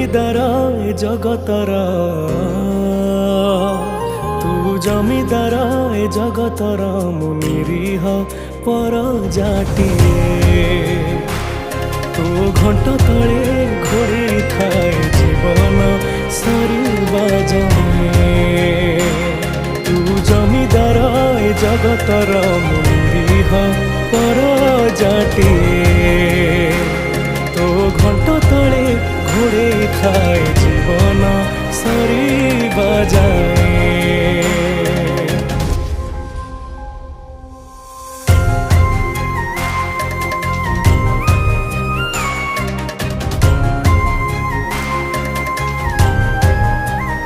জমিদার এ জগতর, তু জমিদার এ জগতর, মু নিরীহ পরজাটিয়ে। তু ঘণ্ট তলে ঘোড়ি থায় জীবন সরিবা যায়ে। তু জমিদার এ জগতর, মু নিরীহ পরজাটিয়ে। তো ঘণ্ট তলে ঘোড়ে থায় জীবন সরিবা যায়।